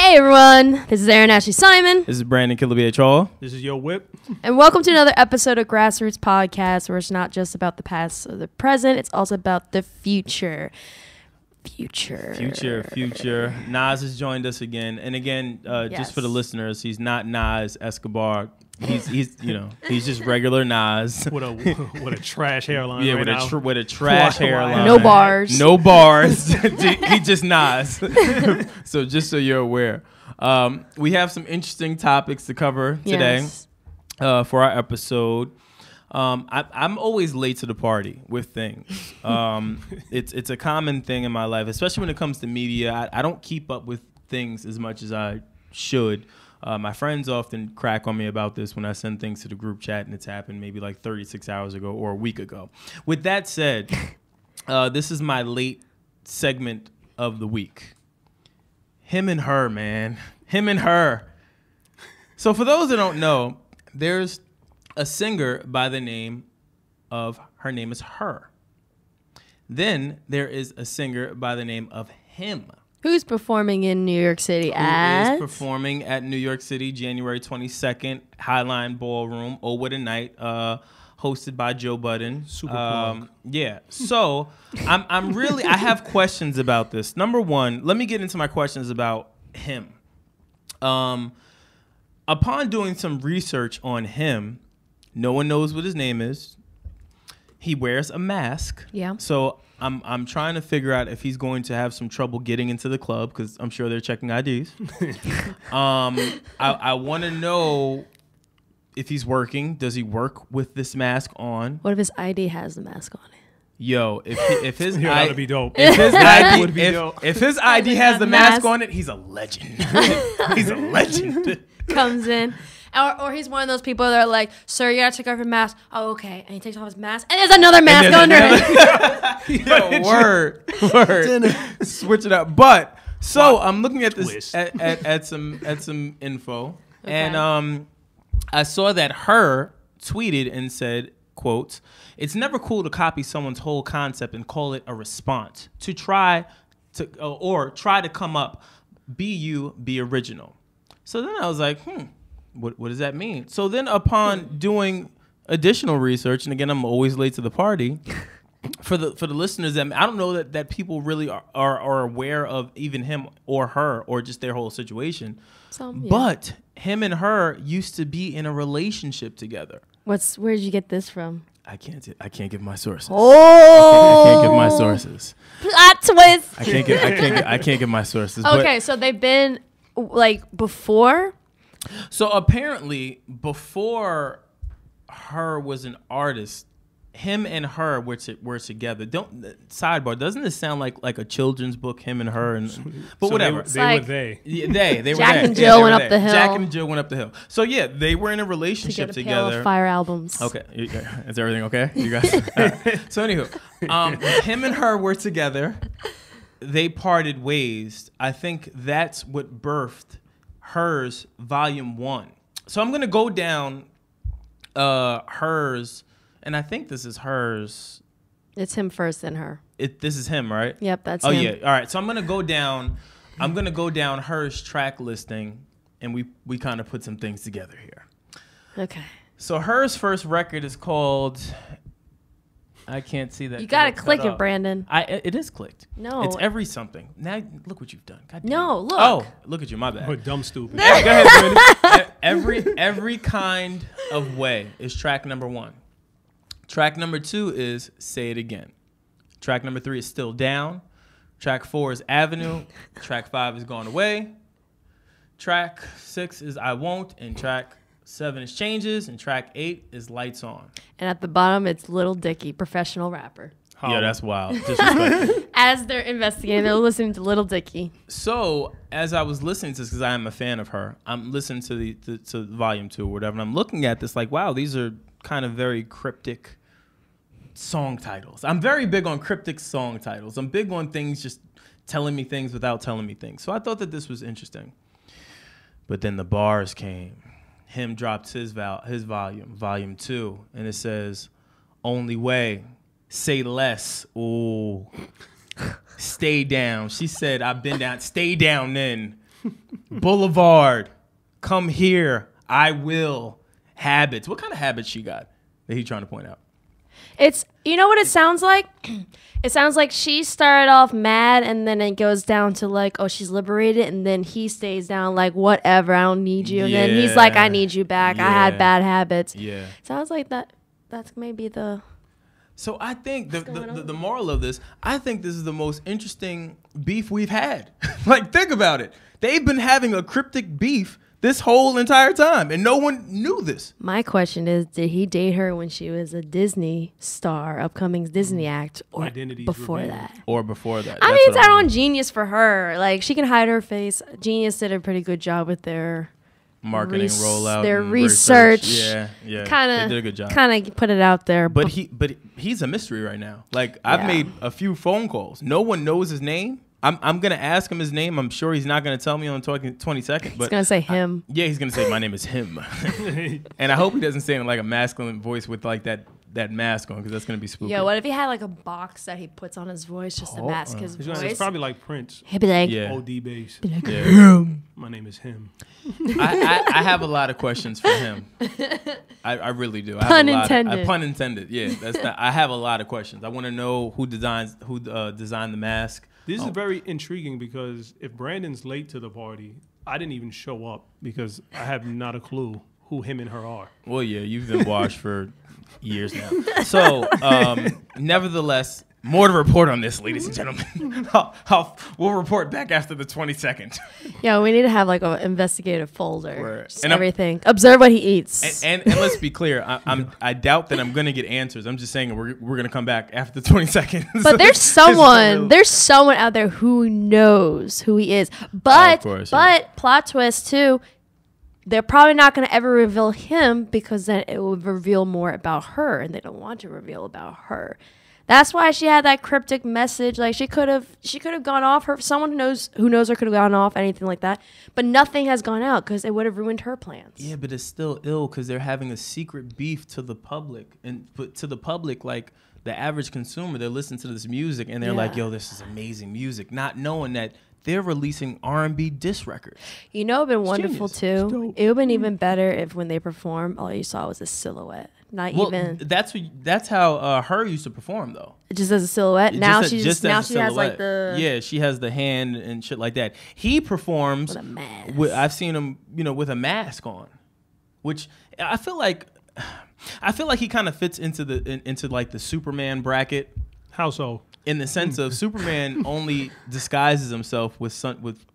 Hey everyone, this is Erin Ashley Simon. This is Brandon Killabh H.E.R. This is your whip. And welcome to another episode of Grassroots Podcast, where it's not just about the past or the present, it's also about the future. Future. Nas has joined us again. And again, just for the listeners, he's not Nas Escobar. He's just regular Nas. With a trash hairline. Yeah, right with a trash hairline. No bars. No bars. He just Nas. So just so you're aware. We have some interesting topics to cover today for our episode. I'm always late to the party with things. It's a common thing in my life, especially when it comes to media. I don't keep up with things as much as I should. My friends often crack on me about this when I send things to the group chat, and it's happened maybe like 36 hours ago or a week ago. With that said, this is my late segment of the week. Him and her, man. Him and her. So for those that don't know, there's a singer by the name of, her name is H.E.R. Then there is a singer by the name of H.I.M. Who's performing in New York City Who is performing at New York City, January 22nd, Highline Ballroom, Oh What a Night, hosted by Joe Budden. Super plug. Yeah. So I have questions about this. Number one, let me get into my questions about him. Upon doing some research on him, no one knows what his name is. He wears a mask. Yeah. So I'm trying to figure out if he's going to have some trouble getting into the club because I'm sure they're checking IDs. I want to know if he's working. Does he work with this mask on? What if his ID has the mask on it? Yo, if his that would be dope. If his That would be dope. if his ID has the mask on it, he's a legend. He's a legend. Comes in. Or he's one of those people that are like, sir, you gotta take off your mask. Oh, okay. And he takes off his mask. And there's another mask under it. Yo, word. Switch it up. But so I'm looking at this at some info. Okay. And I saw that H.E.R. tweeted and said, quote, "It's never cool to copy someone's whole concept and call it a response. To try to come up, be original." So then I was like, What does that mean? So then upon doing additional research, and again, I'm always late to the party, for the listeners, that I don't know that people really are aware of even him or her or just their whole situation. But him and her used to be in a relationship together. Where did you get this from? I can't give my sources. Oh, I can't give my sources. Plot twist. I can't give my sources. Okay, so they've been like before. So apparently, before H.E.R. was an artist, him and H.E.R. were together. Sidebar, doesn't this sound like a children's book? Him and H.E.R. But so whatever. They were Jack and Jill went up the hill. Jack and Jill went up the hill. So yeah, they were in a relationship to get a pail together. of Fire albums. Okay, is everything okay, you guys? Right. So anywho, him and H.E.R. were together. They parted ways. I think that's what birthed H.E.R.'s Volume 1. So I'm going to go down H.E.R.'s, and I think this is H.E.R.'s. It's him first, then her. This is him, right? Yep, that's him. Oh, yeah. All right. So I'm going to go down H.E.R.'s track listing, and we kind of put some things together here. Okay. So H.E.R.'s first record is called... I can't see that. You gotta click it, Brandon. It is clicked. No. It's every something. Now look what you've done. God damn. No, look. Oh, look at you. My bad. We're dumb stupid. Go ahead, Brandon. Every kind of way is track number 1. Track number 2 is Say It Again. Track number 3 is Still Down. Track 4 is Avenue. Track 5 is Gone Away. Track 6 is I Won't. And track 7 is Changes, and track 8 is Lights On. And at the bottom, it's Little Dicky, professional rapper. Yeah, that's wild. Disrespectful. As they're investigating, they're listening to Little Dicky. So as I was listening to this, because I am a fan of her, I'm listening to Volume 2 or whatever, and I'm looking at this like, wow, these are kind of very cryptic song titles. I'm very big on cryptic song titles. I'm big on things just telling me things without telling me things. So I thought that this was interesting. But then the bars came. Him dropped his volume 2, and it says, "Only way, say less." Ooh, stay down. She said, "I've been down. Stay down then." Boulevard, come here, I will, habits. What kind of habits she got that he's trying to point out? It's, you know what it sounds like? It sounds like she started off mad and then it goes down to like, oh, she's liberated. And then he stays down like, whatever, I don't need you. And then he's like, I need you back. I had bad habits. Yeah. Sounds like that's maybe the... So I think the moral of this, I think this is the most interesting beef we've had. Like, think about it. They've been having a cryptic beef this whole entire time, and no one knew this. My question is, did he date her when she was a Disney star, upcoming Disney act, or Identity's before revealed. that? Or before that. I mean, it's out on Genius for her. Like, she can hide her face. Genius did a pretty good job with their marketing rollout, their and research. Yeah. They did a good job. Kind of put it out there. But he's a mystery right now. Like, I've made a few phone calls. No one knows his name. I'm gonna ask him his name. I'm sure he's not gonna tell me on 20 seconds. But he's gonna say him. He's gonna say my name is him. And I hope he doesn't say it in like a masculine voice with like that mask on, because that's gonna be spooky. Yo, what if he had like a box that he puts on his voice just to mask his voice? It's probably like Prince. He'd be like, OD bass. My name is him. I have a lot of questions for him. I really do. Pun intended. Pun intended. Yeah, I have a lot of questions. I want to know who designed the mask. This is very intriguing because if Brandon's late to the party, I didn't even show up because I have not a clue who him and her are. Well, yeah, you've been washed for years now. So, nevertheless, more to report on this, ladies and gentlemen. We'll report back after the 22nd. Yeah, we need to have like an investigative folder. And everything. Observe what he eats. And let's be clear. I doubt that I'm going to get answers. I'm just saying we're going to come back after the 22nd. But there's someone out there who knows who he is. But plot twist too. They're probably not going to ever reveal him because then it will reveal more about her, and they don't want to reveal about her. That's why she had that cryptic message. Like she could have gone off. Someone who knows her could have gone off, anything like that. But nothing has gone out because it would have ruined her plans. Yeah, but it's still ill because they're having a secret beef to the public, but to the public, like the average consumer, they're listening to this music and they're like, "Yo, this is amazing music," not knowing that they're releasing R&B diss records. You know, it'd been wonderful too. It would have been even better if when they performed, all you saw was a silhouette. That's how her used to perform though. Just as a silhouette. Now she has like she has the hand and shit like that. He performs with a mask. I've seen him, with a mask on, which I feel like he kind of fits into like the Superman bracket. How so? In the sense of Superman only disguises himself with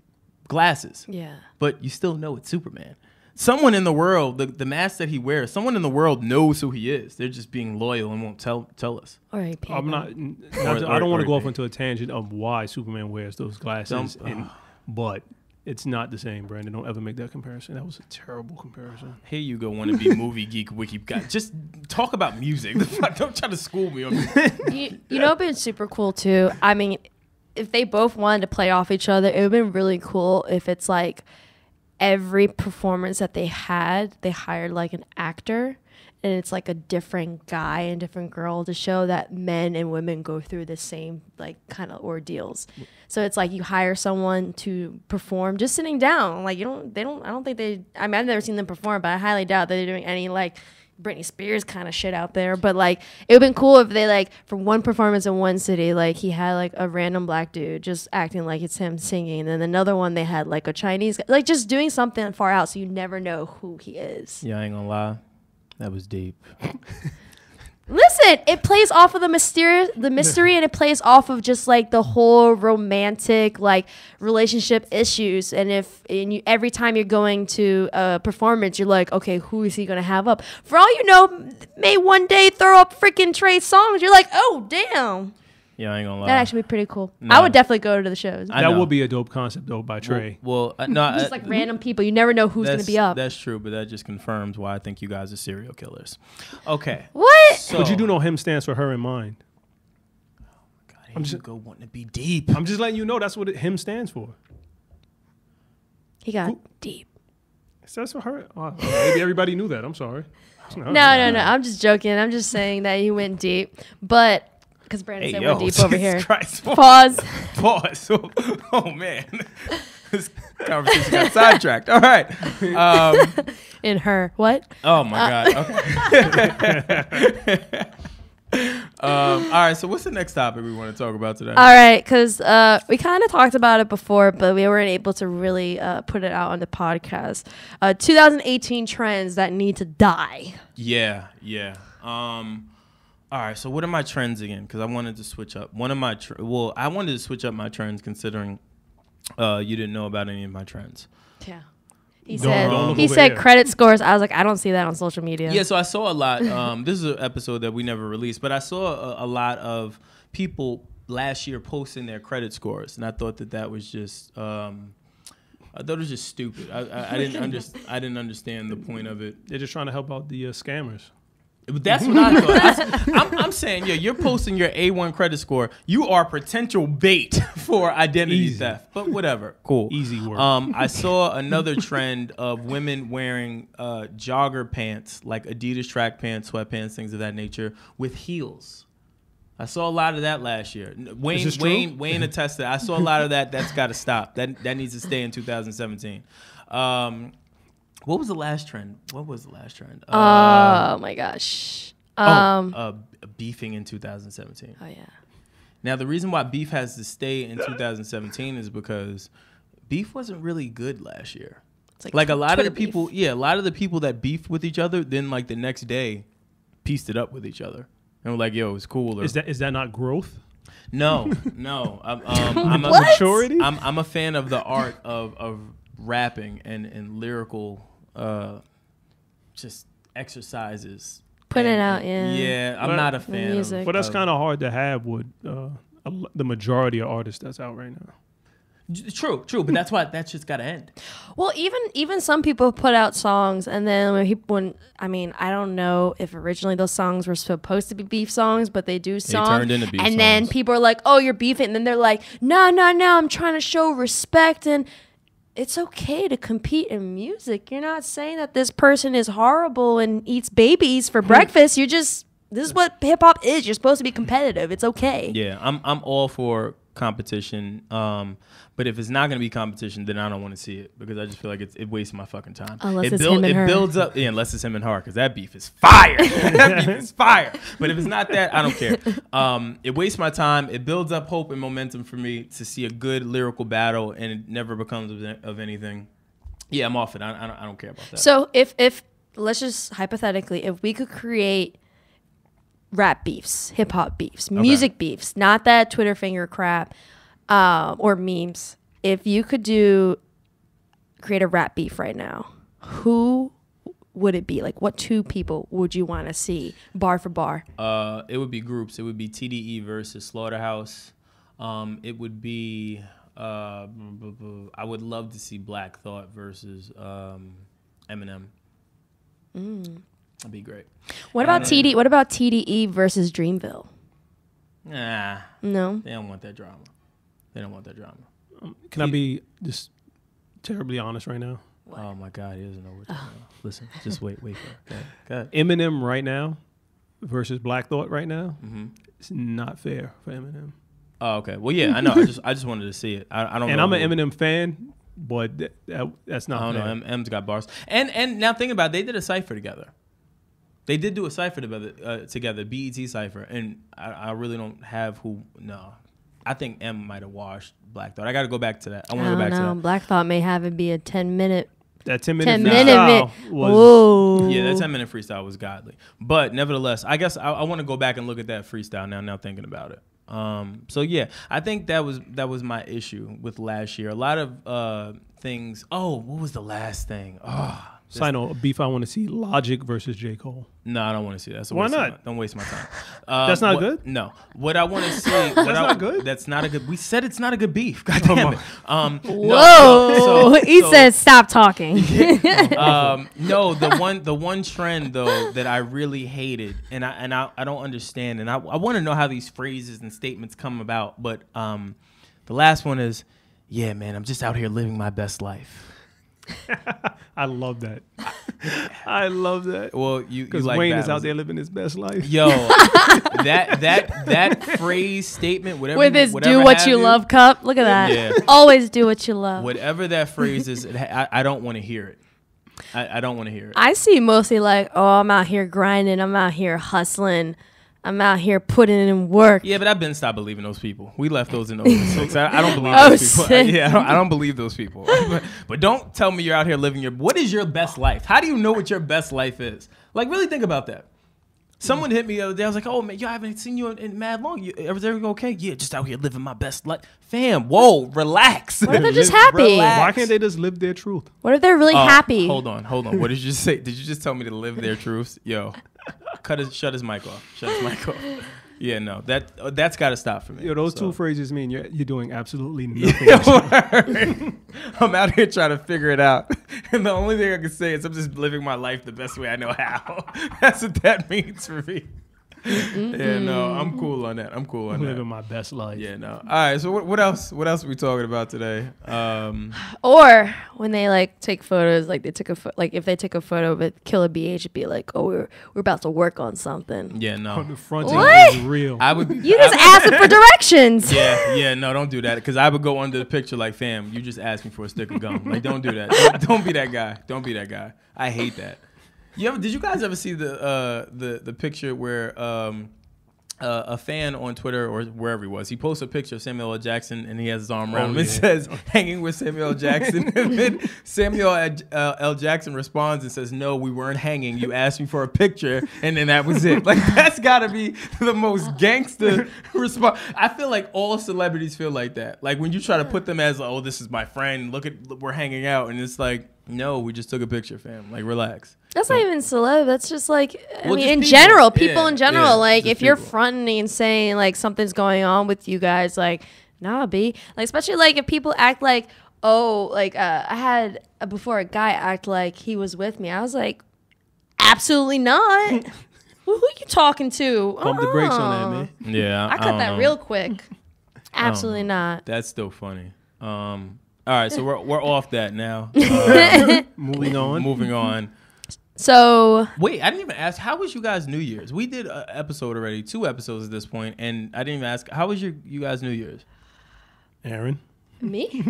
glasses. Yeah. But you still know it's Superman. Someone in the world, the mask that he wears, someone in the world knows who he is. They're just being loyal and won't tell us. I don't want to go off into a tangent of why Superman wears those glasses, but it's not the same, Brandon. Don't ever make that comparison. That was a terrible comparison. Here you go, want to be movie geek wiki guy. Just talk about music. Don't try to school me on you know, it'd been super cool too. I mean, if they both wanted to play off each other, it would have been really cool if it's like every performance that they had, they hired like an actor, and it's like a different guy and different girl to show that men and women go through the same like kind of ordeals. So it's like you hire someone to perform just sitting down. Like I've never seen them perform, but I highly doubt that they're doing any like Britney Spears kind of shit out there. But like it would have been cool if they like for one performance in one city, like he had like a random black dude just acting like it's him singing, and then another one they had like a Chinese guy, like just doing something far out so you never know who he is. Yeah, I ain't gonna lie. That was deep. Listen, it plays off of the mystery, and it plays off of just like the whole romantic like relationship issues. And every time you're going to a performance, you're like, okay, who is he gonna have up? For all you know, may one day throw up freaking Trey songs. You're like, oh damn. Yeah, I ain't gonna lie. That'd actually be pretty cool. No. I would definitely go to the shows. That would be a dope concept, though, by Trey. No, just like random people. You never know who's going to be up. That's true, but that just confirms why I think you guys are serial killers. Okay. What? But you do know HIM stands for her in mind. Oh my God, I'm just wanting to be deep. I'm just letting you know that's what HIM stands for. He got deep. It stands for her. Oh, maybe everybody knew that. I'm sorry. No. I'm just joking. I'm just saying that he went deep, but. Because Brandon said we're deep over here. Christ. Pause. Pause. Oh, man. This conversation got sidetracked. All right. In her. What? Oh, my God. Okay. All right. So what's the next topic we want to talk about today? All right. Because we kind of talked about it before, but we weren't able to really put it out on the podcast. 2018 trends that need to die. Yeah. All right, so what are my trends again? Because I wanted to switch up. I wanted to switch up my trends considering you didn't know about any of my trends. Yeah. He said credit scores. I was like, I don't see that on social media. Yeah, so I saw a lot. This is an episode that we never released, but I saw a lot of people last year posting their credit scores, and I thought that was just stupid. I didn't understand the point of it. They're just trying to help out the scammers. That's what I thought. I'm saying, you're posting your A1 credit score. You are potential bait for identity theft. But whatever, cool. Easy work. I saw another trend of women wearing jogger pants, like Adidas track pants, sweatpants, things of that nature, with heels. I saw a lot of that last year. Wayne attested. I saw a lot of that. That's got to stop. That needs to stay in 2017. What was the last trend? Oh my gosh. Beefing in 2017. Oh yeah. Now the reason why beef has to stay in 2017 is because beef wasn't really good last year. It's like a lot of the people, a lot of the people that beefed with each other, then like the next day, pieced it up with each other and were like, "Yo, it's cool." Or, is that not growth? No. Maturity. I'm a fan of the art of rapping and lyrical just exercises. Put it out, yeah. Yeah, I'm not a fan music. of. But that's kind of hard to have with the majority of artists that's out right now. True, but that's why that shit's got to end. Well, even some people put out songs, and then I don't know if originally those songs were supposed to be beef songs, but they do songs. They turned into beef songs. Then people are like, "Oh, you're beefing," and then they're like, "No, I'm trying to show respect and." It's okay to compete in music. You're not saying that this person is horrible and eats babies for breakfast. This is what hip hop is. You're supposed to be competitive. It's okay. Yeah, I'm all for competition. But if it's not going to be competition, then I don't want to see it because I just feel like it wastes my fucking time. Unless it's him and her. It builds up, unless it's him and her, because that beef is fire. That beef is fire. But if it's not that, I don't care. It wastes my time. It builds up hope and momentum for me to see a good lyrical battle, and it never becomes of anything. Yeah, I'm off it. I don't care about that. So if let's just hypothetically, if we could create rap beefs, hip hop beefs, music beefs, not that Twitter finger crap. Or memes. If you could create a rap beef right now, who would it be? Like, what two people would you want to see bar for bar? It would be groups. It would be TDE versus Slaughterhouse. It would be. I would love to see Black Thought versus Eminem. That'd be great. What about TDE versus Dreamville? Nah. No. They don't want that drama. Can I be just terribly honest right now? What? Oh my God, he doesn't know what you're talking about. Listen, just wait for it. Go ahead. Eminem right now versus Black Thought right now. Mm-hmm. It's not fair for Eminem. Oh, okay. Well, yeah, I know. I just wanted to see it. I don't. And know I'm an Eminem fan, but that's not. I don't know. M's got bars. And now think about it, they did a cipher together. They did do a cipher together, BET cipher, and I really don't have who. No. I think M might have washed Black Thought. I got to go back to that. I want to go back to that. Black Thought may have it be a 10-minute. That 10-minute freestyle was. Whoa. Yeah, that 10-minute freestyle was godly. But nevertheless, I guess I want to go back and look at that freestyle now thinking about it. So yeah, I think that was my issue with last year. A lot of things. Oh, what was the last thing? Oh. A beef I want to see: Logic versus J. Cole. No, I don't want to see that. Why not? Don't waste my time. That's not good? No. What I want to see... That's not good? That's not a good... We said it's not a good beef. God damn it. Whoa. He said stop talking. No, the one trend, though, that I really hated, and I don't understand, and I want to know how these phrases and statements come about, but the last one is, yeah, man, I'm just out here living my best life. I love that. I love that. Well, you because like Wayne is out there living his best life. Yo, that phrase statement, whatever. With his whatever "do what you love" cup. Look at that. Yeah. Always do what you love. Whatever that phrase is, I don't want to hear it. I don't want to hear it. I see mostly like, oh, I'm out here grinding. I'm out here hustling. I'm out here putting in work. Yeah, but I've been stopped believing those people. We left those in 06. I don't believe those people. I don't believe those people. But don't tell me you're out here living what is your best life? How do you know what your best life is? Like, really think about that. Someone hit me the other day. I was like, oh, man, yo, I haven't seen you in mad long. Everything okay? Yeah, just out here living my best life. Fam, whoa, relax. What if they're just happy? Relax. Why can't they just live their truth? What if they're really happy? Hold on. What did you just say? Did you just tell me to live their truths? Yo, shut his mic off. Yeah, no, that's got to stop for me. Yo, those two phrases mean you're doing absolutely nothing. I'm out here trying to figure it out, and the only thing I can say is I'm just living my life the best way I know how. That's what that means for me. Yeah, no, I'm cool on that. I'm living my best life. Yeah, no. All right, so what else? What else are we talking about today? Or when they like take photos, like they took like if they took a photo with Killabh, it'd be like, oh, we're about to work on something. Yeah, no. The fronting is real. You just asked them for directions. Yeah, no, don't do that, because I would go under the picture like, fam, you just asked me for a stick of gum. Like, don't do that. Don't be that guy. Don't be that guy. I hate that. Did you guys ever see the picture where a fan on Twitter or wherever he was, he posts a picture of Samuel L. Jackson and he has his arm around him. It says, hanging with Samuel L. Jackson. And then Samuel L. Jackson responds and says, no, we weren't hanging. You asked me for a picture. And then that was it. Like, that's got to be the most gangster response. I feel like all celebrities feel like that. Like, when you try to put them as, oh, this is my friend. Look, we're hanging out. And it's like, no, we just took a picture, fam. Like, relax. That's not even celeb. That's just like, I mean, in general, people in general, like if you're fronting and saying like something's going on with you guys, like, nah, B. Like, especially like if people act like, oh, like I had before a guy act like he was with me. I was like, absolutely not. Who you talking to? Pump the brakes on that, man. Yeah. I cut that real quick. Absolutely not. That's still funny. All right, so we're off that now. Moving on. So wait, I didn't even ask, how was you guys New Year's? We did an episode already, 2 episodes at this point, and I didn't even ask, how was you guys New Year's? Erin? Me?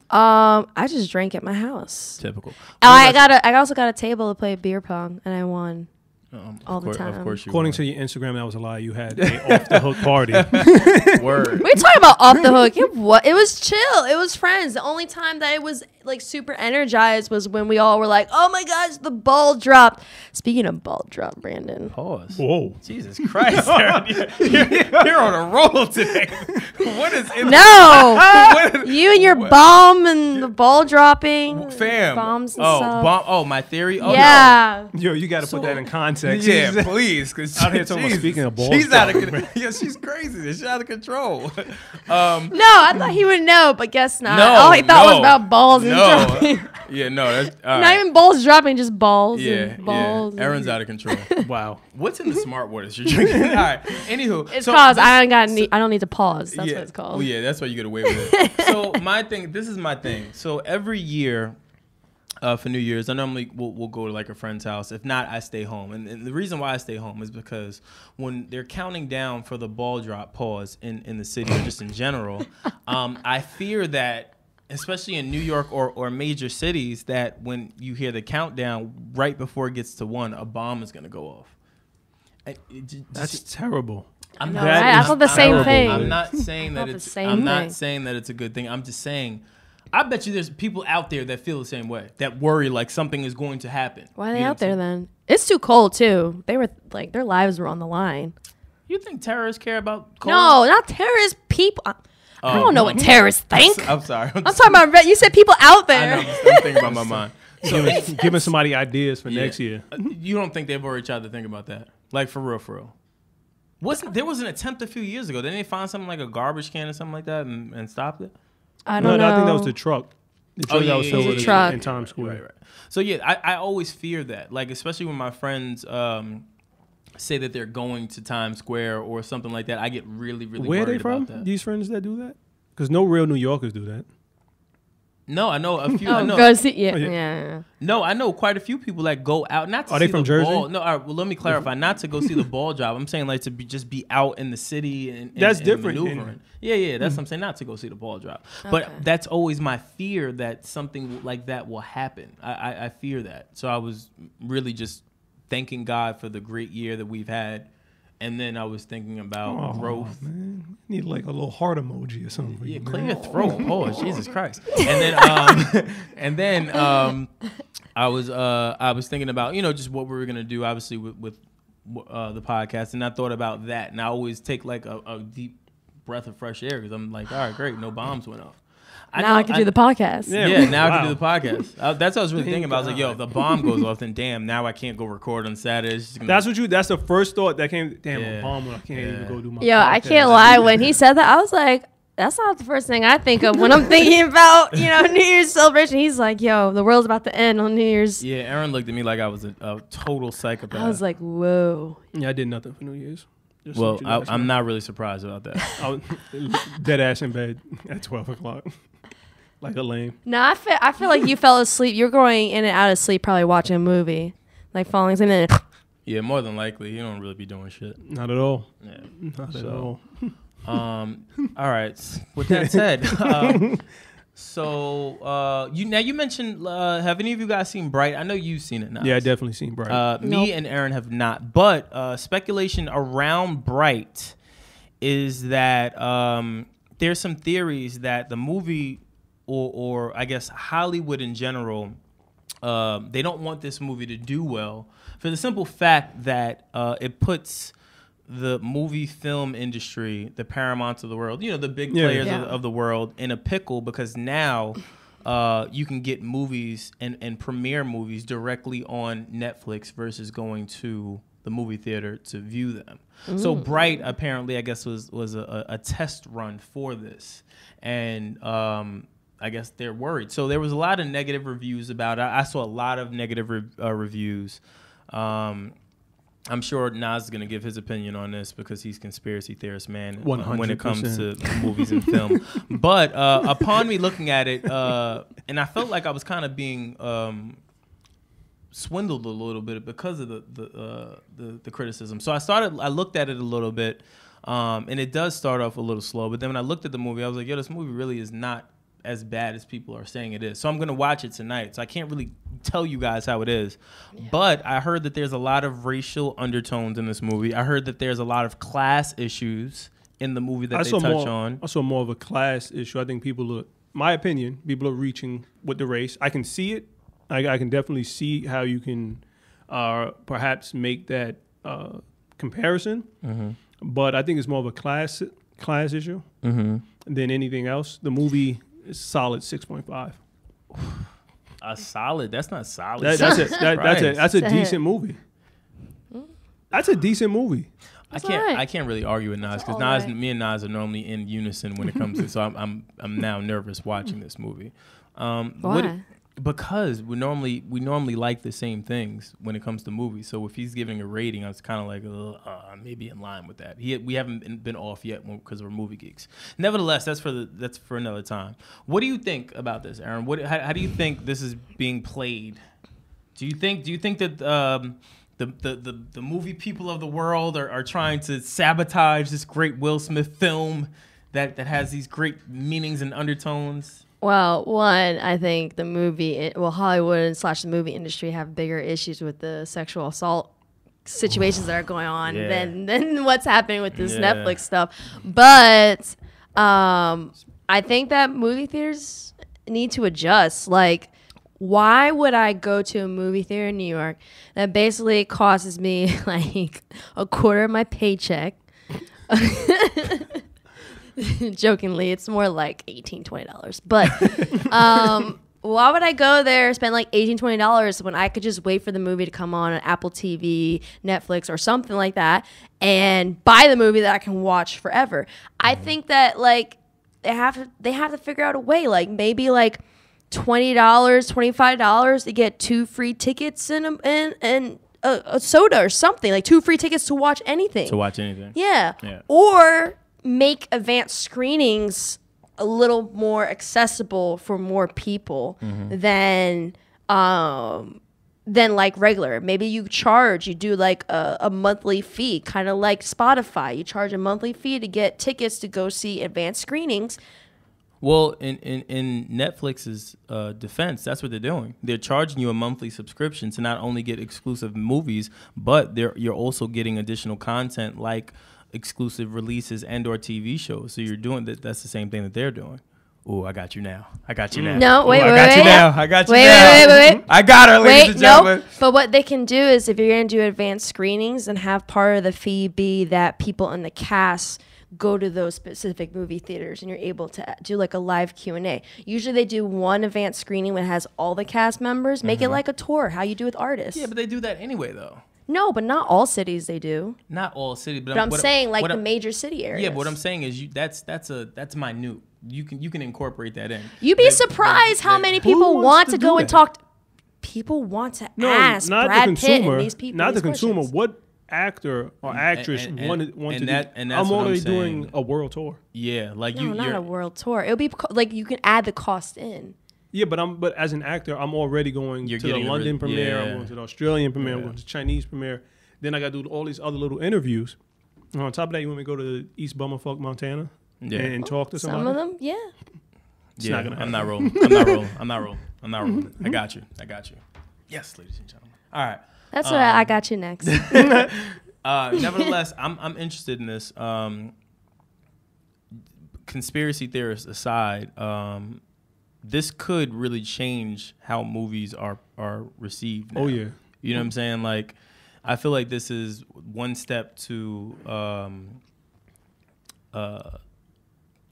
I just drank at my house. Typical. I also got a table to play beer pong, and I won. All the time. Of course you According won. to your Instagram, that was a lie. You had a off the hook party. Word. We talking about off the hook. It was chill. It was friends. The only time that it was like super energized was when we all were like, oh my gosh, the ball dropped. Speaking of ball drop, Brandon. Pause. Whoa. Jesus Christ. You're on a roll today. What is in you and your bomb and the ball dropping. Fam. Bombs and stuff. My theory? Oh, yeah. No. Yo, you got to put that in context. Yeah, please. Cause out here talking about speaking of balls. She's out of control. Yeah, she's crazy. She's out of control. No, I thought he would know, but guess not. No, all he thought was about balls and dropping. Yeah, no. That's, not even balls dropping, just balls. Yeah, and balls. Yeah. Erin's out of control. Wow. What's in the smart waters you're drinking? All right. Anywho. It's cause I don't need to pause. That's what it's called. Well, yeah, that's why you get away with it. So this is my thing. So every year, for New Year's, I normally we'll go to like a friend's house. If not, I stay home. And the reason why I stay home is because when they're counting down for the ball drop pause in the city or just in general, I fear that, especially in New York or major cities, that when you hear the countdown right before it gets to 1, a bomb is going to go off. That's terrible. I thought the same thing. I'm not saying that it's a good thing. I'm just saying, I bet you there's people out there that feel the same way, that worry like something is going to happen. Why are they out there then? It's too cold too. They were like, their lives were on the line. You think terrorists care about cold? No, not terrorists. People. I don't know what terrorists think. I'm sorry. I'm talking about. You said people out there. I know. I'm thinking about my mind. So giving somebody ideas for next year. You don't think they've already tried to think about that? Like for real? There was an attempt a few years ago. Didn't they find something like a garbage can or something like that and stopped it? I don't know. I think that was the truck. The truck that was filled in Times Square. Right. So yeah, I always fear that. Like, especially when my friends say that they're going to Times Square or something like that, I get really, really worried about that. Where are they from? These friends that do that? Because no real New Yorkers do that. No, I know a few. Oh, I know. go see. Yeah. No, I know quite a few people that go out not to Are see they from the Jersey? ball. No, all right, well, let me clarify. Not to go see the ball drop. I'm saying like to just be out in the city and that's and different. maneuvering. Yeah, that's what I'm saying. Not to go see the ball drop. But that's always my fear that something like that will happen. I fear that. So I was really just thanking God for the great year that we've had. And then I was thinking about growth. Man. Need like a little heart emoji or something. Yeah, clear your throat. Oh, Jesus Christ. And then I was thinking about, just what we were gonna do, obviously with the podcast, and I thought about that, and I always take like a deep breath of fresh air because I'm like, all right, great, no bombs went off. Now I can do the podcast. Yeah, now I can do the podcast. That's what I was really thinking about. I was like, yo, if the bomb goes off, then damn, now I can't go record on Saturdays. That's the first thought that came. Damn, a bomb, I can't even go do my Yo, podcast. I can't lie. When he said that, I was like, that's not the first thing I think of when I'm thinking about, New Year's celebration. He's like, yo, the world's about to end on New Year's. Yeah, Erin looked at me like I was a total psychopath. I was like, whoa. Yeah, I did nothing for New Year's. Well, I'm not really surprised about that. I was dead ass in bed at 12 o'clock. Like a lame. No, I feel like you fell asleep. You're going in and out of sleep probably watching a movie. Like falling asleep and then... Yeah, more than likely. You don't really be doing shit. Not at all. Yeah. Not at all. All right. With that said, you mentioned, have any of you guys seen Bright? I know you've seen it now. Yeah, I definitely seen Bright. Me and Erin have not. But speculation around Bright is that there's some theories that the movie... Or I guess Hollywood in general, they don't want this movie to do well for the simple fact that it puts the movie film industry, the Paramounts of the world, the big players of the world, in a pickle because now you can get movies and premiere movies directly on Netflix versus going to the movie theater to view them. So Bright apparently, I guess, was a test run for this. And I guess they're worried. So there was a lot of negative reviews about it. I saw a lot of negative reviews. I'm sure Nas is going to give his opinion on this because he's conspiracy theorist, man, when it comes to movies and film. But upon me looking at it, and I felt like I was kind of being swindled a little bit because of the criticism. So I looked at it a little bit, and it does start off a little slow. But then when I looked at the movie, I was like, yo, this movie really is not as bad as people are saying it is. So I'm going to watch it tonight. So I can't really tell you guys how it is. Yeah. But I heard that there's a lot of racial undertones in this movie. I heard that there's a lot of class issues in the movie that they touch on. I saw more of a class issue. I think people are reaching with the race. I can see it. I can definitely see how you can perhaps make that comparison. Mm-hmm. But I think it's more of a class issue than anything else. The movie is solid 6.5. A solid? That's not solid. That's a decent movie. That's a decent movie. I can't really argue with Nas because me and Nas are normally in unison when it comes to. So I'm now nervous watching this movie. Why? Because we normally like the same things when it comes to movies. So if he's giving a rating, I was kind of like, maybe in line with that. We haven't been off yet because we're movie geeks. Nevertheless, that's for another time. What do you think about this, Erin? How do you think this is being played? Do you think that the movie people of the world are trying to sabotage this great Will Smith film that has these great meanings and undertones? Well, one, I think Hollywood / the movie industry have bigger issues with the sexual assault situations that are going on than what's happening with this Netflix stuff. But I think that movie theaters need to adjust. Like, why would I go to a movie theater in New York that basically costs me like a quarter of my paycheck? Jokingly, it's more like $18, $20. But why would I go there, spend like $18, $20 when I could just wait for the movie to come on Apple TV, Netflix, or something like that, and buy the movie that I can watch forever? I think that like they have to figure out a way, like maybe like $20, $25 to get 2 free tickets and a soda or something, like 2 free tickets to watch anything. To watch anything. Yeah. Or make advanced screenings a little more accessible for more people than like regular. Maybe you do like a monthly fee, kind of like Spotify. You charge a monthly fee to get tickets to go see advanced screenings. Well, in Netflix's defense, that's what they're doing. They're charging you a monthly subscription to not only get exclusive movies, but you're also getting additional content like exclusive releases and or TV shows. So you're doing that. That's the same thing that they're doing. Ooh, I got you now. I got you now. No, wait, Ooh, wait, I got wait. you now. I got you wait, now. Wait. I got her, ladies and gentlemen. No. But what they can do is, if you're going to do advanced screenings and have part of the fee be that people in the cast go to those specific movie theaters and you're able to do like a live Q&A. Usually they do one advanced screening that has all the cast members. Make it like a tour, how you do with artists. Yeah, but they do that anyway, though. No, but not all cities they do. Not all cities, but I'm saying like the major city areas. Yeah, but what I'm saying is that's minute. You can incorporate that in. You'd be surprised how many people want to go and talk. People want to ask Brad Pitt and these people. Not the consumer. What actor or actress wanted to do? I'm already doing a world tour. Yeah, like you're not a world tour. It'll be like you can add the cost in. Yeah, but as an actor, I'm already going to the London premiere. I'm going to the Australian premiere. I'm going to the Chinese premiere. Then I got to do all these other little interviews. And on top of that, you want me to go to East Bummerfuck, Montana, and talk to somebody? Some of them, yeah. It's not gonna happen. I'm not rolling. I got you. Yes, ladies and gentlemen. All right. That's what I got you next. Nevertheless, I'm interested in this. Conspiracy theorists aside, this could really change how movies are received now. Oh yeah. You know what I'm saying? Like, I feel like this is one step to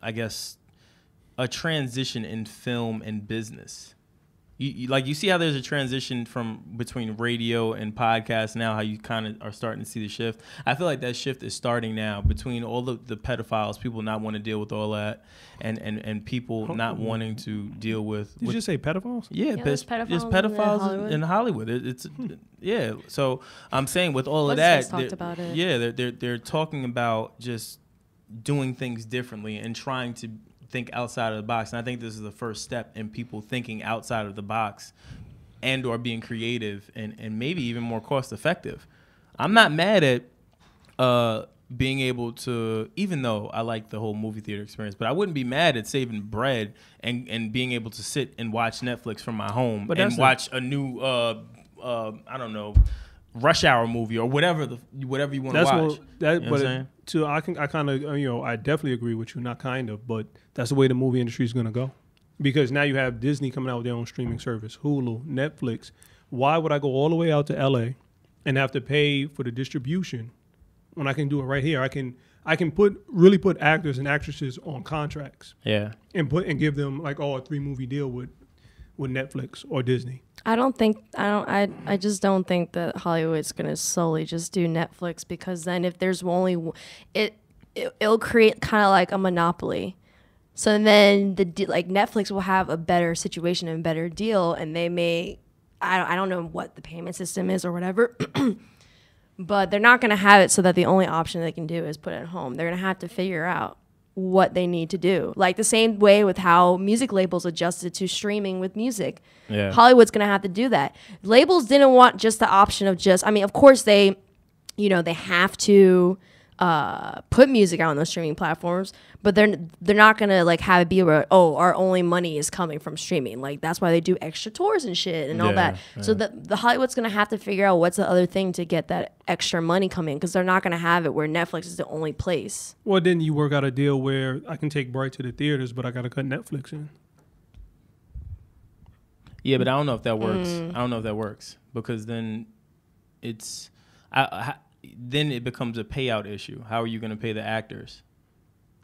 I guess a transition in film and business. You see how there's a transition between radio and podcast now, how you kind of are starting to see the shift. I feel like that shift is starting now between all the pedophiles, people not want to deal with all that, and people not wanting to deal with. Did you just say pedophiles? Yeah, there's pedophiles in Hollywood. It's yeah. So I'm saying with all of that, they're talking about just doing things differently and trying to think outside of the box. And I think this is the first step in people thinking outside of the box and or being creative and maybe even more cost effective. I'm not mad at being able to, even though I like the whole movie theater experience, but I wouldn't be mad at saving bread and being able to sit and watch Netflix from my home and watch a new I don't know, Rush Hour movie or whatever you want to watch. I definitely agree with you. Not kind of, but that's the way the movie industry is going to go. Because now you have Disney coming out with their own streaming service, Hulu, Netflix. Why would I go all the way out to LA and have to pay for the distribution when I can do it right here? I can really put actors and actresses on contracts. Yeah. And give them like a 3-movie deal with Netflix or Disney. I just don't think that Hollywood's going to solely just do Netflix, because then if there's only it'll create kind of like a monopoly. So then Netflix will have a better situation and better deal, and they may, I don't know what the payment system is or whatever, but they're not going to have it so that the only option they can do is put it at home. They're going to have to figure out what they need to do. Like the same way with how music labels adjusted to streaming with music. Yeah. Hollywood's going to have to do that. Labels didn't want just the option of of course they have to put music out on those streaming platforms, but they're not going to like have it be where, our only money is coming from streaming. Like that's why they do extra tours and shit and all that. Yeah. So the Hollywood's going to have to figure out what's the other thing to get that extra money coming, because they're not going to have it where Netflix is the only place. Well, then you work out a deal where I can take Bright to the theaters, but I got to cut Netflix in. Yeah, but I don't know if that works. Because then then it becomes a payout issue. How are you going to pay the actors?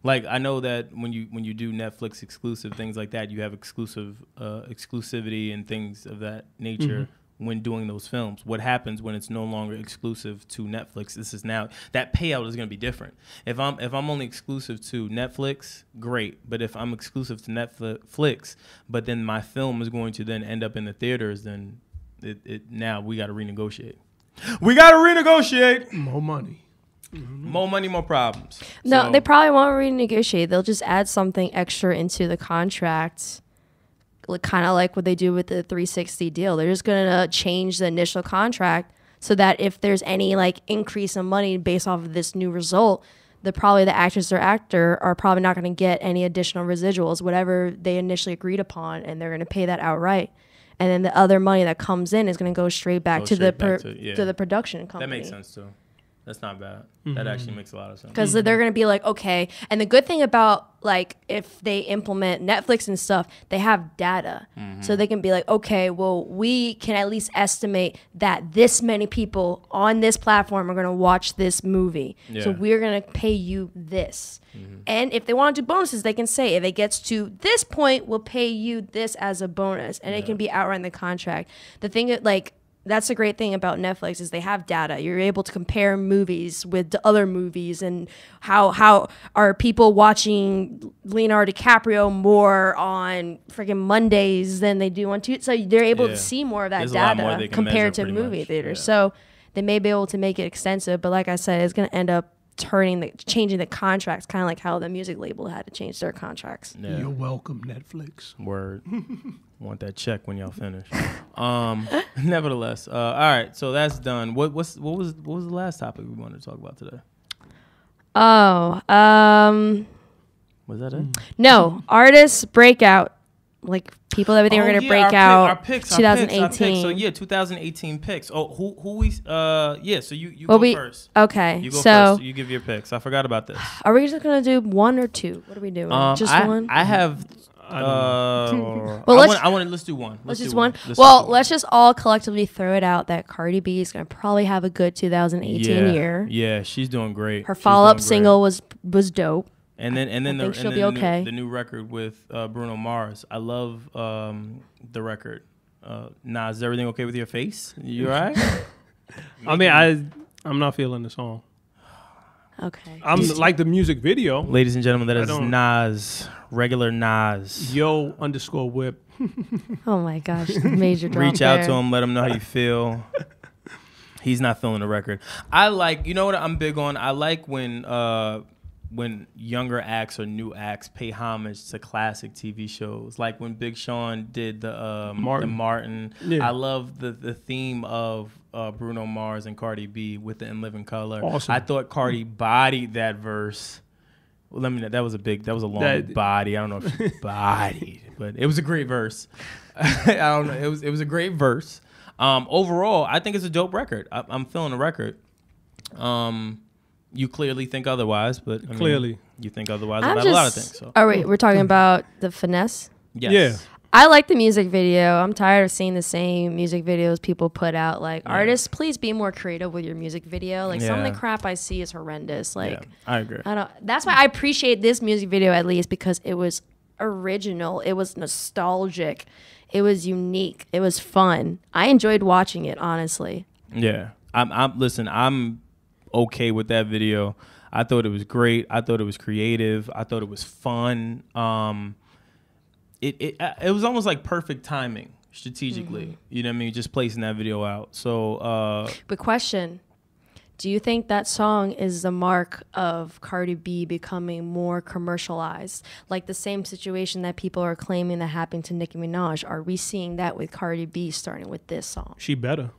Like, I know that when you do Netflix exclusive things like that, you have exclusivity and things of that nature when doing those films. What happens when it's no longer exclusive to Netflix? This is now, that payout is going to be different. If I'm only exclusive to Netflix, great. But if I'm exclusive to Netflix, but then my film is going to then end up in the theaters, then now we got to renegotiate. We got to renegotiate. More money. More money, more problems. No, So, they probably won't renegotiate. They'll just add something extra into the contract, kind of like what they do with the 360 deal. They're just going to change the initial contract so that if there's any like increase in money based off of this new result, the actress or actor are probably not going to get any additional residuals, whatever they initially agreed upon, and they're going to pay that outright. And then the other money that comes in is going to go straight back to the production company. That makes sense too. That's not bad. That actually makes a lot of sense. Because they're going to be like, okay. And the good thing about, like, if they implement Netflix and stuff, they have data. So they can be like, okay, well, we can at least estimate that this many people on this platform are going to watch this movie. Yeah. So we're going to pay you this. And if they want to do bonuses, they can say, if it gets to this point, we'll pay you this as a bonus. And it can be outright in the contract. The thing that, like, that's the great thing about Netflix is they have data. You're able to compare movies with the other movies and how are people watching Leonardo DiCaprio more on freaking Mondays than they do on Tuesdays. So they're able to see more of that data compared to movie theaters. So they may be able to make it extensive, but like I said, it's going to end up changing the contracts, kind of like how the music label had to change their contracts. Yeah. You're welcome, Netflix. Word. Want that check when y'all finish. Nevertheless, all right. So that's done. What was the last topic we wanted to talk about today? Was that it? No, artists breakout. Like people that we think were gonna break out. Our picks, 2018. Our picks. So 2018 picks. Oh, who we? Yeah. So you go first. Okay. You go first. You give your picks. I forgot about this. Are we just gonna do one or two? What are we doing? Just one. I have. Well, let's do one. Let's do one. Let's just all collectively throw it out that Cardi B is gonna probably have a good 2018 year. Yeah, she's doing great. Her follow-up single was dope. And then she'll be okay. The new record with Bruno Mars. I love the record. Nas, is everything okay with your face? You all right? I mean, I'm not feeling the song. Okay. I'm like the music video. Ladies and gentlemen, that is Nas, regular Nas. Yo_whip. Oh my gosh, major drop Reach out to him, let him know how you feel. He's not feeling the record. I like, you know what I'm big on? I like when younger acts or new acts pay homage to classic TV shows, like when Big Sean did the Martin. Yeah. I love the theme of Bruno Mars and Cardi B with the In Living Color. Awesome. I thought Cardi bodied that verse. Well, that was a long body. I don't know if she bodied, but it was a great verse. I don't know. It was a great verse. Overall, I think it's a dope record. I'm feeling the record. You clearly think otherwise, but you think otherwise about a lot of things. So. Oh wait, we're talking about the finesse. Yes. Yeah. I like the music video. I'm tired of seeing the same music videos people put out. Like, artists, please be more creative with your music video. Like, some of the crap I see is horrendous. Like, I agree. That's why I appreciate this music video at least, because it was original. It was nostalgic. It was unique. It was fun. I enjoyed watching it, honestly. Yeah. I'm okay with that video. I thought it was great. I thought it was creative. I thought it was fun. It was almost like perfect timing strategically. You know what I mean? Just placing that video out. So but question, do you think that song is the mark of Cardi B becoming more commercialized? Like the same situation that people are claiming that happened to Nicki Minaj. Are we seeing that with Cardi B starting with this song? She better.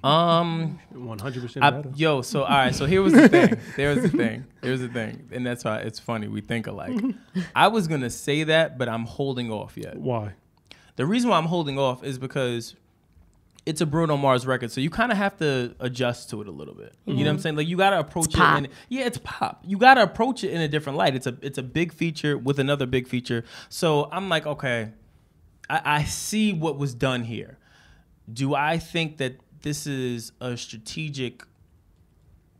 100% better. So all right, so here was the thing. Here's the thing. And that's why it's funny, we think alike. I was gonna say that, but I'm holding off yet. Why? The reason why I'm holding off is because it's a Bruno Mars record, so you kind of have to adjust to it a little bit. You know what I'm saying? Like, you gotta approach it. It's pop. You gotta approach it in a different light. It's a big feature with another big feature. So I'm like, okay, I see what was done here. Do I think that this is a strategic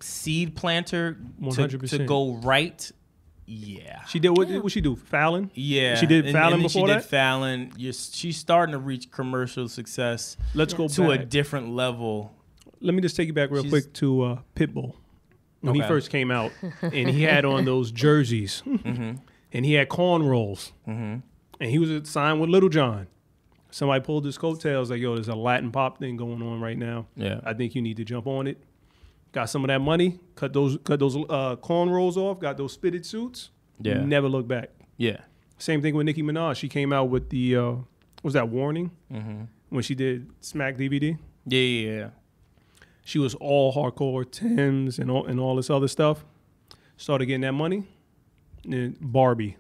seed planter to go right? Yeah. She did what she do? Fallon? Yeah. She did Fallon before that? She did Fallon. She's starting to reach commercial success. Let's go to back a different level. Let me just take you back real quick to Pitbull. When he first came out, and he had on those jerseys, and he had cornrows, and he was signed with Little John. Somebody pulled his coattails like, yo, there's a Latin pop thing going on right now. Yeah. I think you need to jump on it. got some of that money, cut those cornrows off, got those fitted suits. Yeah. Never look back. Yeah. Same thing with Nicki Minaj. She came out with the what was that, Warning? When she did Smack DVD. Yeah. She was all hardcore Timbs and all this other stuff. Started getting that money. And Barbie.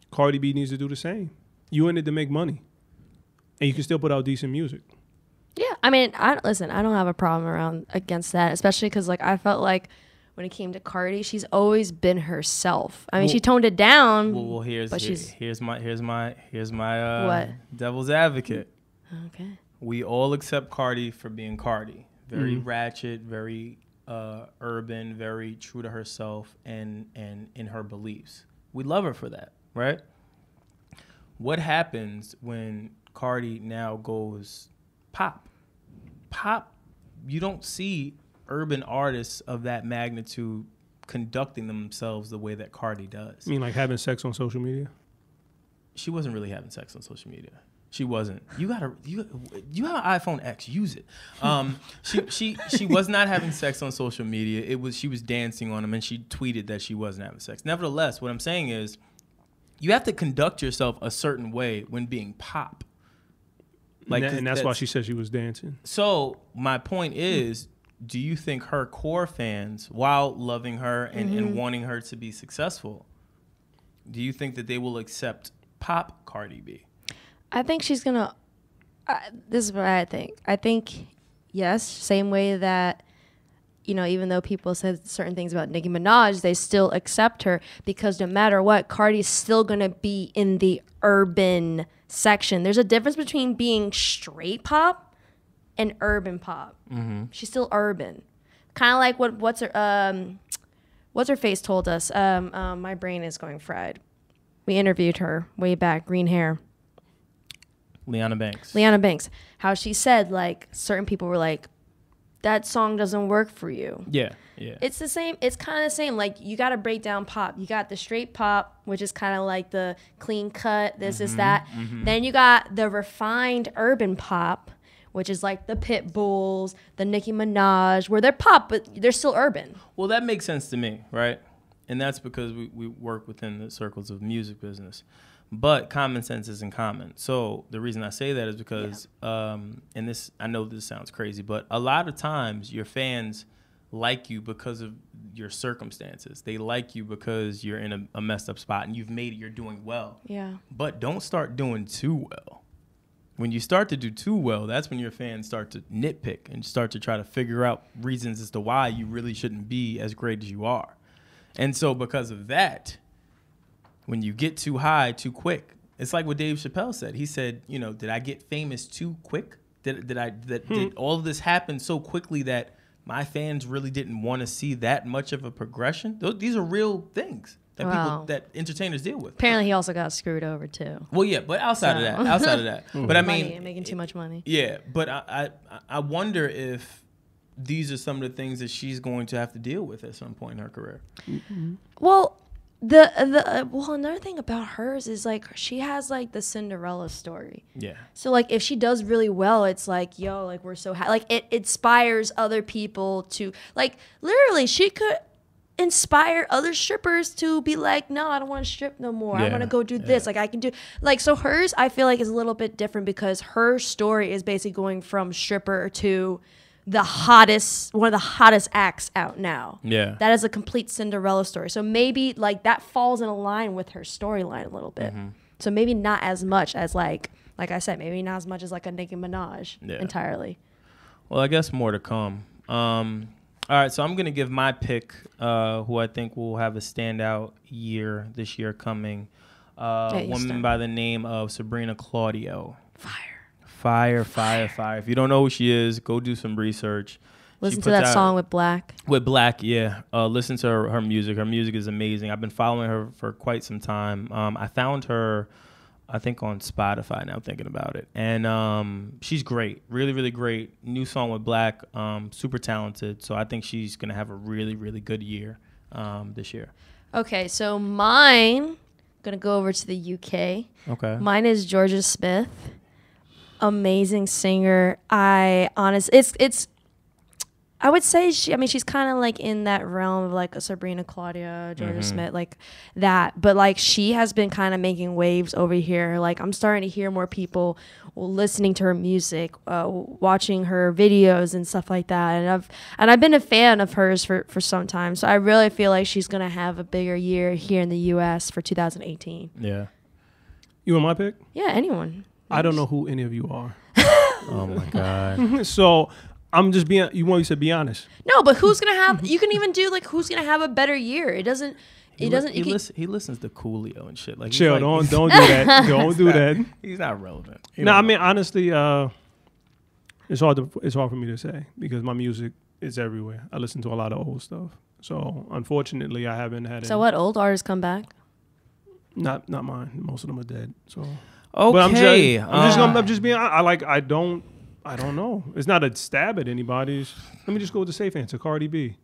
Cardi B needs to do the same. You in it to make money. And you can still put out decent music. Yeah, I mean, I don't have a problem against that, especially because like I felt like when it came to Cardi, she's always been herself. I mean, she toned it down. Well, here's my what? Devil's advocate. Okay. We all accept Cardi for being Cardi. Very ratchet, very urban, very true to herself and in her beliefs. We love her for that, right? What happens when Cardi now goes pop? Pop, you don't see urban artists of that magnitude conducting themselves the way that Cardi does. You mean like having sex on social media? She wasn't really having sex on social media. She wasn't. You have an iPhone X. Use it. She was not having sex on social media. She was dancing on them, and she tweeted that she wasn't having sex. Nevertheless, what I'm saying is, you have to conduct yourself a certain way when being pop. Like, and that's why she said she was dancing. So my point is, do you think her core fans, while loving her and wanting her to be successful, do you think that they will accept pop Cardi B? I think she's going to, this is what I think. I think, yes, same way that, you know, even though people said certain things about Nicki Minaj, they still accept her because no matter what, Cardi's still going to be in the urban section. There's a difference between being straight pop and urban pop. She's still urban. Kind of like what's her face told us. My brain is going fried. We interviewed her way back, green hair. Leanna Banks. How she said, like, certain people were like, that song doesn't work for you. Yeah. It's the same. It's kind of the same. Like, you got to break down pop. You got the straight pop, which is kind of like the clean cut, this is that. Then you got the refined urban pop, which is like the Pitbulls, the Nicki Minaj, where they're pop, but they're still urban. Well, that makes sense to me, right? And that's because we work within the circles of music business. But common sense isn't common. So the reason I say that is because, and this, I know this sounds crazy, but a lot of times your fans like you because of your circumstances. They like you because you're in a messed up spot and you've made it, you're doing well. Yeah. But don't start doing too well. When you start to do too well, that's when your fans start to nitpick and start to try to figure out reasons as to why you really shouldn't be as great as you are. And so because of that, when you get too high too quick, it's like what Dave Chappelle said. He said, you know, did I get famous too quick? Did all of this happen so quickly that my fans really didn't want to see that much of a progression? These are real things that that entertainers deal with. Apparently, he also got screwed over too. Well, yeah, but outside of that, but I mean, making too much money. Yeah, but I wonder if these are some of the things that she's going to have to deal with at some point in her career. Well, another thing about hers is like she has like the Cinderella story. Yeah. So like if she does really well, it's like, yo, like we're so happy. Like it inspires other people to like literally she could inspire other strippers to be like, no, I don't want to strip no more. I want to go do this. Like I can do like, so hers I feel like is a little bit different because her story is basically going from stripper to one of the hottest acts out now. Yeah. That is a complete Cinderella story. So maybe like that falls in a line with her storyline a little bit. So maybe not as much as like I said, maybe not as much as like a Nicki Minaj entirely. Well, I guess more to come. All right, so I'm going to give my pick, who I think will have a standout year this year coming. A woman by the name of Sabrina Claudio. Fire. If you don't know who she is, go do some research. Listen to that song with Black. With Black, yeah. Listen to her music. Her music is amazing. I've been following her for quite some time. I found her, I think, on Spotify now, thinking about it. And she's great. Really, really great. New song with Black. Super talented. So I think she's going to have a really, really good year this year. Okay, so mine, going to go over to the UK. Okay. Mine is Georgia Smith. Amazing singer. It's I would say she's kind of like in that realm of like a Sabrina Claudia, Jordan Smith, like that. But like she has been kind of making waves over here. Like I'm starting to hear more people listening to her music, watching her videos and stuff like that. And I've been a fan of hers for some time. So I really feel like she's gonna have a bigger year here in the U.S. for 2018. Yeah. You want my pick? Yeah, anyone. I don't know who any of you are. Oh my God. So I'm just being. You said be honest. No, but who's gonna have? You can even do like who's gonna have a better year. It doesn't. He listens to Coolio and shit. Like, chill. Like, don't do that. Don't do that. He's not relevant. No, I mean honestly, it's hard for me to say because my music is everywhere. I listen to a lot of old stuff. So unfortunately, I haven't had. So what old artists come back? Not mine. Most of them are dead. So okay. But I'm just being. I don't know. It's not a stab at anybody. Let me just go with the safe answer. Cardi B.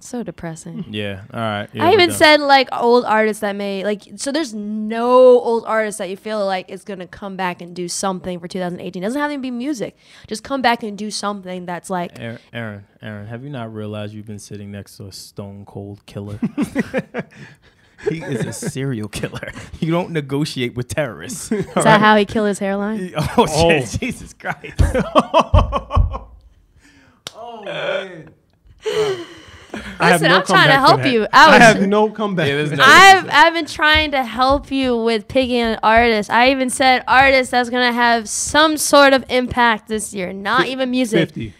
So depressing. Yeah. All right. Yeah, I even said like old artists that may like. So there's no old artist that you feel like is gonna come back and do something for 2018. It doesn't have to be music. Just come back and do something that's like. Erin, have you not realized you've been sitting next to a stone cold killer? He is a serial killer. You don't negotiate with terrorists. Is that how he killed his hairline? Oh, shit. Jesus Christ. Oh, man. Listen, I'm trying to help you. I have no comeback. Yeah, I've been trying to help you with picking an artist. I even said artist that's going to have some sort of impact this year, not even music. 50.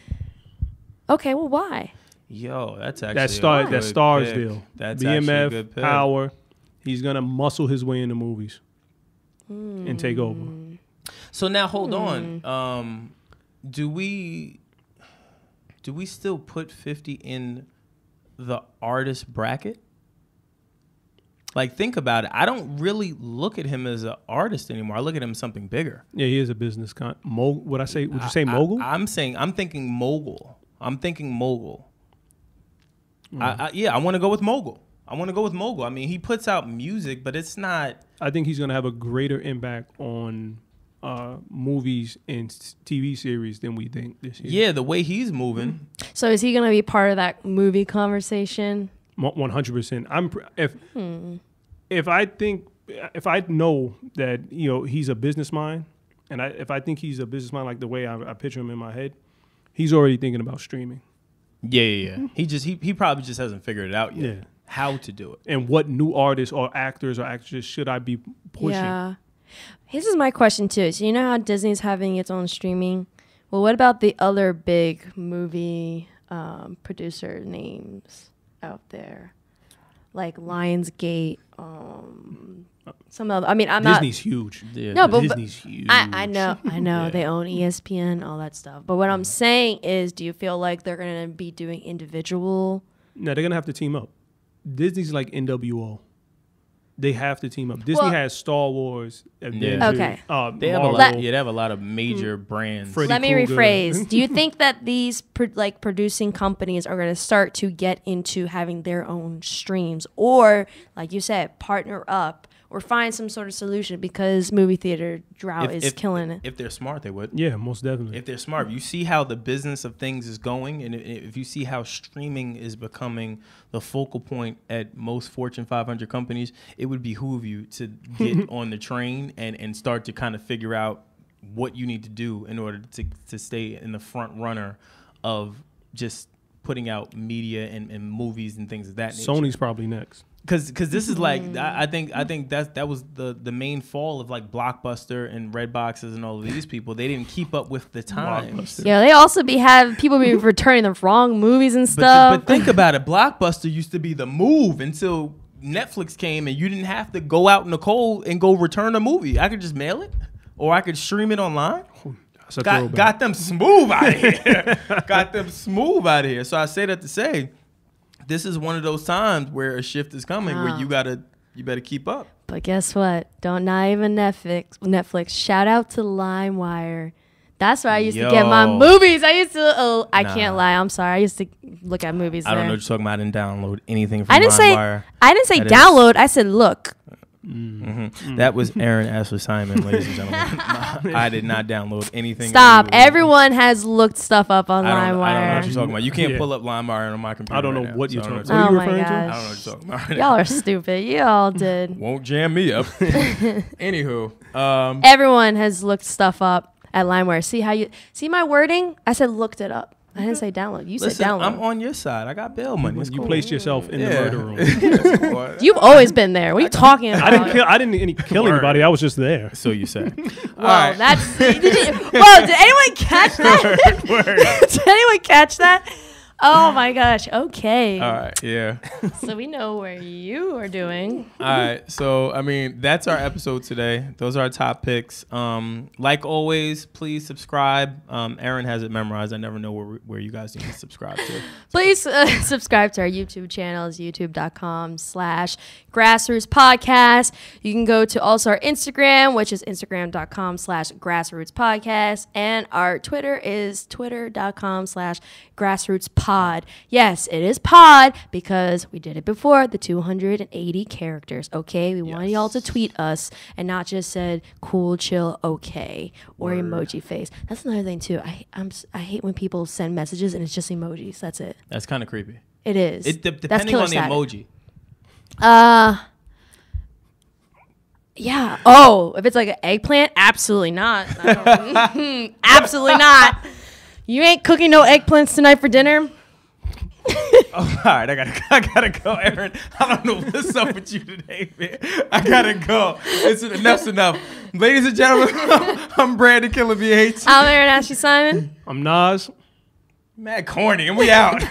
Okay, well, why? Yo, that's actually that stars pick. deal. That's BMF, good pick. Power. He's gonna muscle his way into movies and take over. So now hold on. Do we still put 50 in the artist bracket? Like, think about it. I don't really look at him as an artist anymore. I look at him as something bigger. Yeah, he is a business Would you say mogul? I'm thinking mogul. I want to go with mogul. I mean, he puts out music, but it's not. I think he's going to have a greater impact on movies and TV series than we think this year. Yeah, the way he's moving. So is he going to be part of that movie conversation? 100%. If I know that he's a business mind, and if I think he's a business mind like the way I picture him in my head, he's already thinking about streaming. Yeah. He probably just hasn't figured it out yet. Yeah. How to do it. And what new artists or actors or actresses should I be pushing? Yeah. This is my question too. So you know how Disney's having its own streaming? Well, what about the other big movie producer names out there? Like Lionsgate, some other. I mean, Disney's huge. Yeah, no, but Disney's huge. I know. Yeah. They own ESPN, all that stuff. But what I'm saying is, do you feel like they're going to be doing individual? No, they're going to have to team up. Disney's like NWO. They have to team up. Disney has Star Wars. Okay. They have a lot of major brands. Let me rephrase. Do you think that these producing companies are going to start to get into having their own streams, or like you said, partner up or find some sort of solution, because movie theater drought is killing it? If they're smart, they would. Yeah, most definitely. If they're smart. You see how the business of things is going, and if you see how streaming is becoming the focal point at most Fortune 500 companies, it would behoove you to get on the train and start to kind of figure out what you need to do in order to stay in the front runner of just putting out media and movies and things of that nature. Sony's probably next. Because this is like, I think that was the main fall of like Blockbuster and Red Boxes and all of these people. They didn't keep up with the times. Yeah, they also people be returning the wrong movies and stuff. But think about it. Blockbuster used to be the move until Netflix came, and you didn't have to go out in the cold and go return a movie. I could just mail it, or I could stream it online. Got them smooth out of here. So I say that to say, this is one of those times where a shift is coming where you better keep up. But guess what? Not even Netflix. Shout out to LimeWire. That's where I used to get my movies. I can't lie. I'm sorry. I used to look at movies there. I don't know what you're talking about. I didn't download anything from LimeWire. I didn't say download. I said look. That was Erin Ashley Simon, ladies and gentlemen. I did not download anything. Stop. Everyone has looked stuff up on I don't know what LimeWire. you're talking about. You can't pull up LimeWire on my computer. I don't know right what now, you're talking so about. What are you Oh my referring to? gosh. I don't know what you're talking about. Right Y'all now. are stupid. You all did. Won't jam me up. Anywho, Everyone has looked stuff up at LimeWire. See my wording? I said looked it up. I didn't say download. You listen, said download. I'm on your side. I got bail money. It's You cool. placed yourself in the Yeah. murder room. It's cool. You've always been there. What are you talking about? I didn't kill anybody. I was just there. So you say. Whoa, that's. Did anyone catch that? Did anyone catch that? Oh my gosh. Okay. All right. Yeah. So we know where you are doing. All right. So, I mean, that's our episode today. Those are our top picks. Like always, please subscribe. Erin has it memorized. I never know where you guys need to subscribe to. Please subscribe to our YouTube channel. It's youtube.com/grassroots podcast. You can go to also our Instagram, which is instagram.com/grassroots podcast. And our Twitter is twitter.com/grassroots pod. Yes, it is pod because we did it before, the 280 characters. Okay, we wanted y'all to tweet us and not just said cool, chill, okay, or emoji face. That's another thing too. I hate when people send messages and it's just emojis. That's it. That's kind of creepy. It is. Depending on the emoji. Yeah. Oh, if it's like an eggplant, absolutely not. Absolutely not. You ain't cooking no eggplants tonight for dinner. All right, I gotta go, Erin. I don't know what's up with you today, man. I gotta go. Enough's enough. Ladies and gentlemen, I'm Brandon Killabh H. I'm Erin Ashley Simon. I'm Nas. Mad corny, and we out.